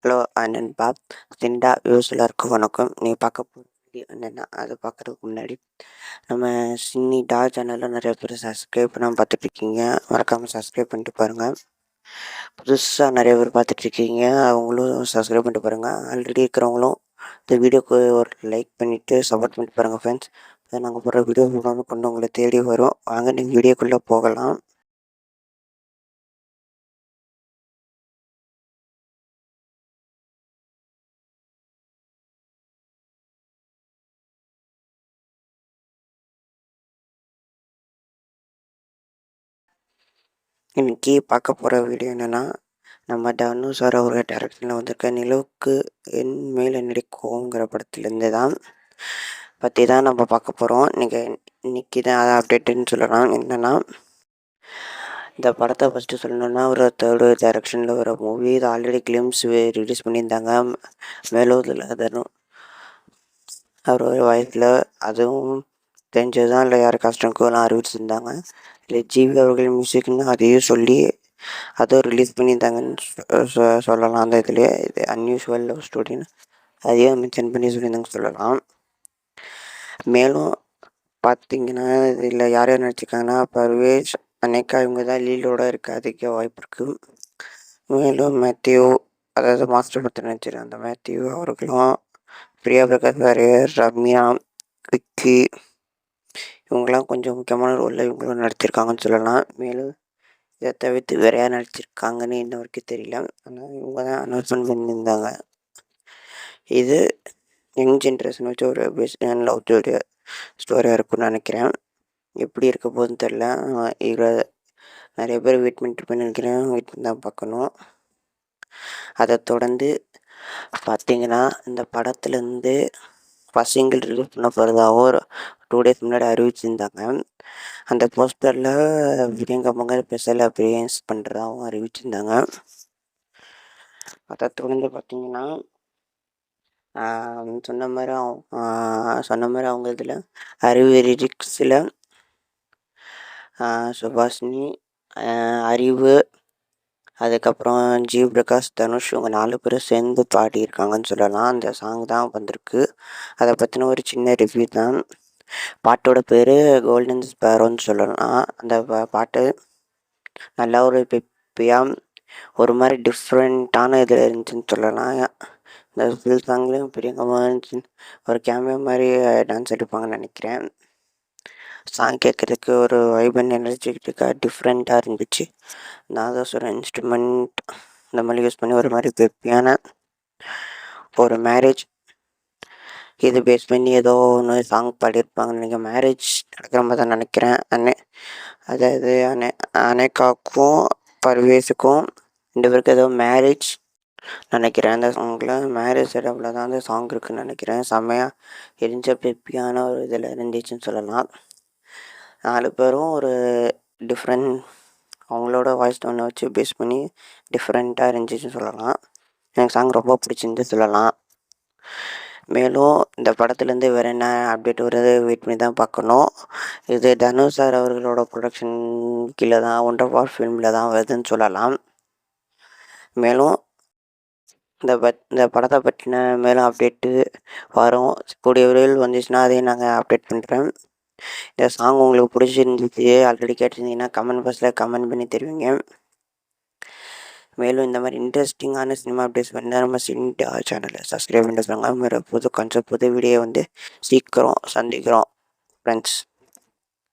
Hello நண்பா, சிண்டா வியூஸில் வணக்கம். நீ பார்க்க போகிற வீடியோ என்னென்னா, அது பார்க்குறதுக்கு முன்னாடி நம்ம சின்னிடா சேனலில் நிறைய பேர் சப்ஸ்கிரைப் பண்ணாமல் பார்த்துட்ருக்கீங்க. மறக்காமல் சப்ஸ்கிரைப் பண்ணிட்டு பாருங்கள். புதுசாக நிறைய பேர் பார்த்துட்ருக்கீங்க, அவங்களும் சப்ஸ்கிரைப் பண்ணிட்டு பாருங்கள். ஆல்ரெடி இருக்கிறவங்களும் இந்த வீடியோக்கு ஒரு லைக் பண்ணிவிட்டு சப்போர்ட் பண்ணிட்டு பாருங்கள் ஃப்ரெண்ட்ஸ். நாங்கள் போகிற வீடியோ கொண்டு உங்களை தேடி வரும். வாங்க நீங்கள் வீடியோக்குள்ளே போகலாம். இன்னைக்கு பார்க்க போகிற வீடியோ என்னென்னா, நம்ம தனு சார் அவரோட டைரக்ஷனில் வந்திருக்க நிலவுக்கு என் மேல் என்னடி கோவங்கிற படத்துலேருந்து பற்றி தான் நம்ம பார்க்க போகிறோம். இன்னைக்கு தான் அதை அப்டேட்டுன்னு சொல்லலாம். என்னென்னா, இந்த படத்தை ஃபஸ்ட்டு சொல்லணுன்னா, ஒரு தேர்டு டைரக்ஷனில் வர மூவி. இது ஆல்ரெடி கிளிம்ஸ் ரிலீஸ் பண்ணியிருந்தாங்க. மேலூரில் தனு அவர் வயசில் அதுவும் தெரிஞ்சது தான், இல்லை யார் கஷ்டம்லாம் அறிவிச்சிருந்தாங்க. இல்லை ஜிவி அவர்கள் மியூசிக்னு அதையும் சொல்லி அதுவும் ரிலீஸ் பண்ணியிருந்தாங்கன்னு சொல்லலாம். அந்த இதுலேயே இது அன்யூஷுவல் லவ் ஸ்டோரின்னு அதையும் மென்ஷன் பண்ணி சொல்லியிருந்தாங்க சொல்லலாம். மேலும் பார்த்திங்கன்னா, இதில் யார் யார் நடிச்சிருக்காங்கன்னா, பர்வேஷ், அனேகா இவங்க தான் லீடோடு இருக்க அதிக வாய்ப்பு இருக்குது. மேலும் மேத்யூ, அதாவது மாஸ்டர் படத்தில் நடிச்சிருக்க அந்த மேத்யூ அவர்களும், பிரியா பிரகாஷ் வாரியர், ரம்யா, விக்கி இவங்கெல்லாம் கொஞ்சம் முக்கியமான ரோலில் இவங்களும் நடிச்சிருக்காங்கன்னு சொல்லலாம். மேலும் இதை தவிர்த்து வேறு யார் நடிச்சிருக்காங்கன்னு இன்ன வரைக்கும் தெரியல. ஆனால் இவங்க தான் அனௌன்ஸ்மெண்ட் பண்ணியிருந்தாங்க. இது யங் ஜென்ரேஷன் வச்சு ஒரு பெஸ்ட் அண்ட் லவ் ஸ்டோரியாக இருக்கும்னு நினைக்கிறேன். எப்படி இருக்க போகுதுன்னு தெரில. இதில் நிறைய பேர் வெயிட் பண்ணிட்டு நினைக்கிறேன். வெயிட் பண்ணி தான் பார்க்கணும். அதை தொடர்ந்து பார்த்திங்கன்னா, இந்த படத்துலேருந்து ஃபஸ்ட் சிங்கிள் ரிலீஸ் பண்ண போகிறதாகவும் ஒரு 2 days முன்னாடி அறிவிச்சிருந்தாங்க. அந்த போஸ்டரில் பிரியங்கா மோகன் ஸ்பெஷல் அப்பியரன்ஸ் பண்ணுறதாகவும் அறிவிச்சிருந்தாங்க. அதை தொடர்ந்து பார்த்திங்கன்னா, சொன்ன மாதிரி அவங்க இதில் அறிவு லிரிக்ஸில் சுபாஷினி, அறிவு, அதுக்கப்புறம் ஜிவி பிரகாஷ், தனுஷ் இவங்க 4 பேரும் சேர்ந்து பாடியிருக்காங்கன்னு சொல்லலாம். அந்த சாங் தான் வந்திருக்கு. அதை பற்றின ஒரு சின்ன ரிவ்யூ தான். பாட்டோட பேர் கோல்டன் ஸ்பேரோன்னு சொல்லலாம். அந்த பாட்டு நல்லா ஒரு பெப்பியாக ஒரு மாதிரி டிஃப்ரெண்ட்டான இதில் இருந்துச்சுன்னு சொல்லலாம். இந்த ஃபுல் சாங்லேயும் பிரியங்கமாக ஒரு கேமியோ மாதிரி டான்ஸ் எடுப்பாங்கன்னு நினைக்கிறேன். சாங் கேட்குறதுக்கு ஒரு வைப் அண்ட் எனர்ஜெட்டிக்காக டிஃப்ரெண்ட்டாக இருந்துச்சு. நாதஸ்வரம் இன்ஸ்ட்ருமெண்ட் இந்த மாதிரி யூஸ் பண்ணி ஒரு மாதிரி பெப்பியான ஒரு மேரேஜ் இது பேஸ் பண்ணி ஏதோ ஒன்று சாங் பாடியிருப்பாங்கன்னு நினைக்கிறேன். மேரேஜ் நடக்கிற மாதிரி தான் நினைக்கிறேன். அதாவது அனேகாவுக்கும் பர்வேஸுக்கும் 2 பேருக்கும் ஏதோ மேரேஜ் நினைக்கிறேன். அந்த சாங்கில் மேரேஜ் செட்டப்பில் தான் அந்த சாங் இருக்குதுன்னு நினைக்கிறேன். செம்மையாக எரிஞ்ச பெப்பியான ஒரு இதில் இருந்துச்சுன்னு சொல்லலாம். 4 பேரும் ஒரு டிஃப்ரெண்ட் அவங்களோட வாய்ஸ் டோனை வச்சு பேஸ் பண்ணி டிஃப்ரெண்ட்டாக இருந்துச்சுன்னு சொல்லலாம். எனக்கு சாங் ரொம்ப பிடிச்சிருந்து சொல்லலாம். மேலும் இந்த படத்துலேருந்து வேறு என்ன அப்டேட் வருது வெயிட் பண்ணி தான் பார்க்கணும். இது தனு சார் அவர்களோட ப்ரொடக்ஷன் கீழே தான் ஒண்டர்பால் ஃபிலிமில் தான் வருதுன்னு சொல்லலாம். மேலும் இந்த படத்தை பற்றின மேலும் அப்டேட்டு வரும். கூடிய விரைவில் வந்துச்சுன்னா அதையும் நாங்கள் அப்டேட் பண்ணுறேன். இந்த சாங் உங்களுக்கு பிடிச்சிருந்துச்சு ஆல்ரெடி கேட்டிருந்தீங்கன்னா கமெண்ட் பாக்ஸில் கமெண்ட் பண்ணி தருவீங்க. மேலும் இந்த மாதிரி இன்ட்ரெஸ்டிங்கான சினிமா அப்டேட்ஸ் பண்ணால் நம்ம சினிடா சேனலை சப்ஸ்கிரைப் பண்ணிட்டு சொல்லுங்கள். புது கான்செப்ட் புது வீடியோ சீக்கிரம் சந்திக்கிறோம் ஃப்ரெண்ட்ஸ்.